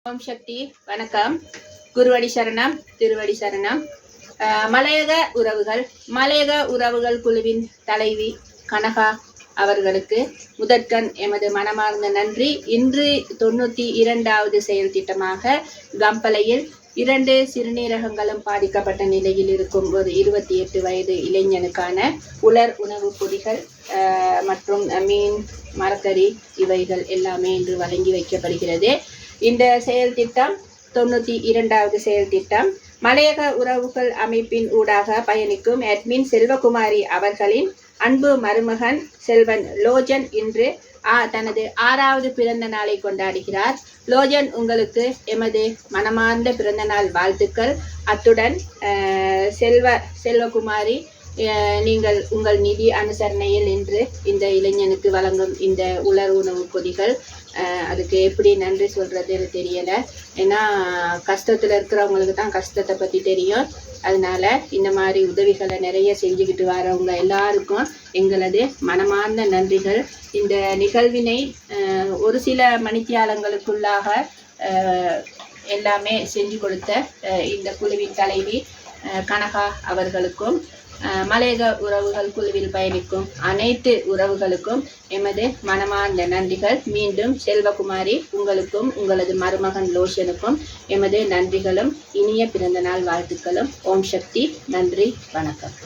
ஓம் சக்தி. வணக்கம். குருவடி சரணம், திருவடி சரணம். மலையக உறவுகள் குழுவின் தலைவி கனகா அவர்களுக்கு முதற்கண் எமது மனமார்ந்த நன்றி. இன்று 92வது செயல் திட்டமாக கம்பளையில் 2 சிறுநீரகங்களும் பாதிக்கப்பட்ட நிலையில் இருக்கும் ஒரு 28 வயது இளைஞனுக்கான உலர் உணவு பொதிகள் மற்றும் மீன், மரக்கறி இவைகள் எல்லாமே இன்று வழங்கி வைக்கப்படுகிறது. இந்த செயல் திட்டம் 92வது செயல் திட்டம் மலையக உறவுகள் அமைப்பின் ஊடாக பயணிக்கும் அட்மின் செல்வகுமாரி அவர்களின் அன்பு மருமகன் செல்வன் லோஜன் இன்று தனது 6வது பிறந்த நாளை கொண்டாடுகிறார். லோஜன், உங்களுக்கு எமது மனமார்ந்த பிறந்த நாள் வாழ்த்துக்கள். அத்துடன் செல்வகுமாரி, நீங்கள் உங்கள் நிதி அனுசரணையில் இன்று இந்த இளைஞனுக்கு வழங்கும் இந்த உலர் உணவு பொதிகள், அதுக்கு எப்படி நன்றி சொல்றதுன்னு தெரியல. ஏன்னா கஷ்டத்தில் இருக்கிறவங்களுக்கு தான் கஷ்டத்தை பற்றி தெரியும். அதனால இந்த மாதிரி உதவிகளை நிறைய செஞ்சுக்கிட்டு வரவங்க எல்லாருக்கும் எங்களது மனமார்ந்த நன்றிகள். இந்த நிகழ்வினை ஒரு சில மணித்தியாலங்களுக்குள்ளாக எல்லாமே செஞ்சு கொடுத்த இந்த குழுவின் தலைவி கனகா அவர்களுக்கும் மலையக உறவுகள் குழுவில் பயணிக்கும் அனைத்து உறவுகளுக்கும் எமது மனமார்ந்த நன்றிகள். மீண்டும் செல்வகுமாரி, உங்களுக்கும் உங்களது மருமகன் லோஷனுக்கும் எமது நன்றிகளும் இனிய பிறந்த நாள் வாழ்த்துக்களும். ஓம் சக்தி. நன்றி, வணக்கம்.